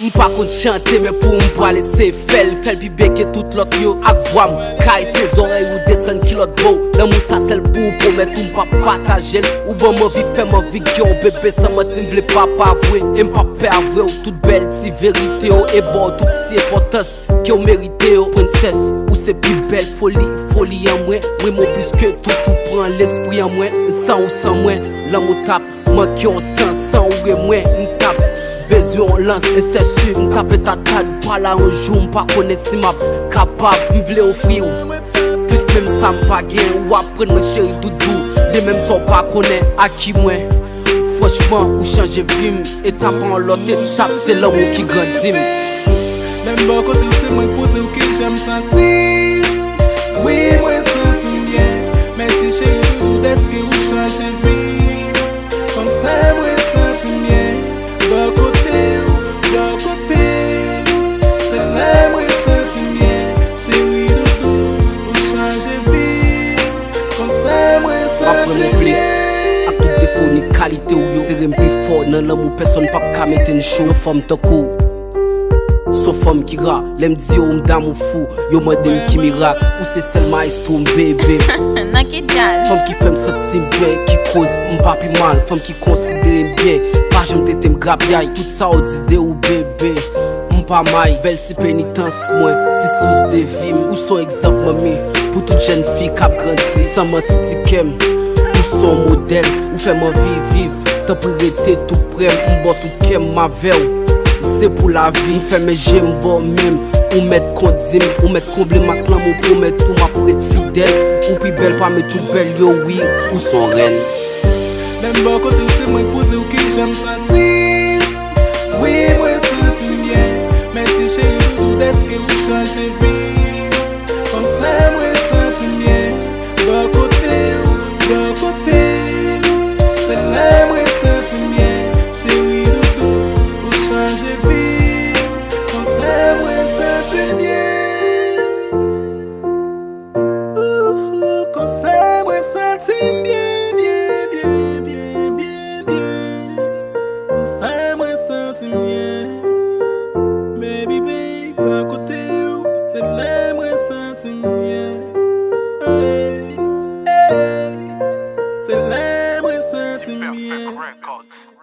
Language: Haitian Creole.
M'pas contre chanter mais pour m'pas laisser faire pi beke tout l'autre yo ak voix m'caille ses oreilles ou descend qui l'autre beau l'amour ça c'est le pour promettre ou m'pas partager ou bon ma vie fait ma vie qui on bébé ça m'a dit m'vle pas avouer et m'pas peur vrai ou toute belle si vérité et bon toute si importance qui on mérité princesse ou c'est plus belle folie en moi mon plus que tout prend l'esprit en moi sans moi l'amour tape moi qui on sans ou moi m'tape besoin on lance et c'est sûr m'tape ta tête pas là un jour m'pas connaître si m'a capable m'vle offrir plus même ça m'pas gain ou apprendre mon chéri doudou les mêmes sont pas connaître à qui moi franchement ou changer vie étape en l'autre étape c'est l'amour qui grandit même bon côté c'est moi pour dire que j'aime sentir oui moi sentir bien mais si chéri doudou est-ce que vous changez vie comme ça moi sentir bien bon côté c'est là moi sentir bien chéri doudou vous changez vie comme ça moi sentir bien à tout défaut ni qualité ou yo c'est plus fort dans l'amour personne pas ka mettre une show forme de coup sauf femme qui ra l'aime dire ou m'dame ou fou yo madame qui miracle ou c'est celle maestro bébé femme qui fait me sentir bien qui cause m'pas pi mal femme qui considère bien pas j'aime tete m'grabiaille tout ça au d'idée ou bébé m'pas maille belle ti pénitence moi ti source de vie ou son exemple mamie pour toute jeune fille qui a grandi sans mentir ti kem ou son modèle ou fait ma vie vivre t'as priorité tout près m'bot tout kem ma veille c'est pour la vie, fait mes j'aime bon même ou mettre condim, ou mettre combler ma clan ou pour mettre tout ma pour être fidèle ou puis belle pas mais tout belle yo oui ou son reine même bon côté c'est moi pour dire que j'aime sentir oui moi sentir bien mais si chéri doudou est-ce que vous changez vie comme ça moi sentir bien bon côté c'est là moi sentir bien chéri doudou vous changez vie comme ça moi sentir bien comme ça moi sentir bien comme ça moi sentir bien baby à côté c'est là moi sentir bien c'est là moi sentir bien.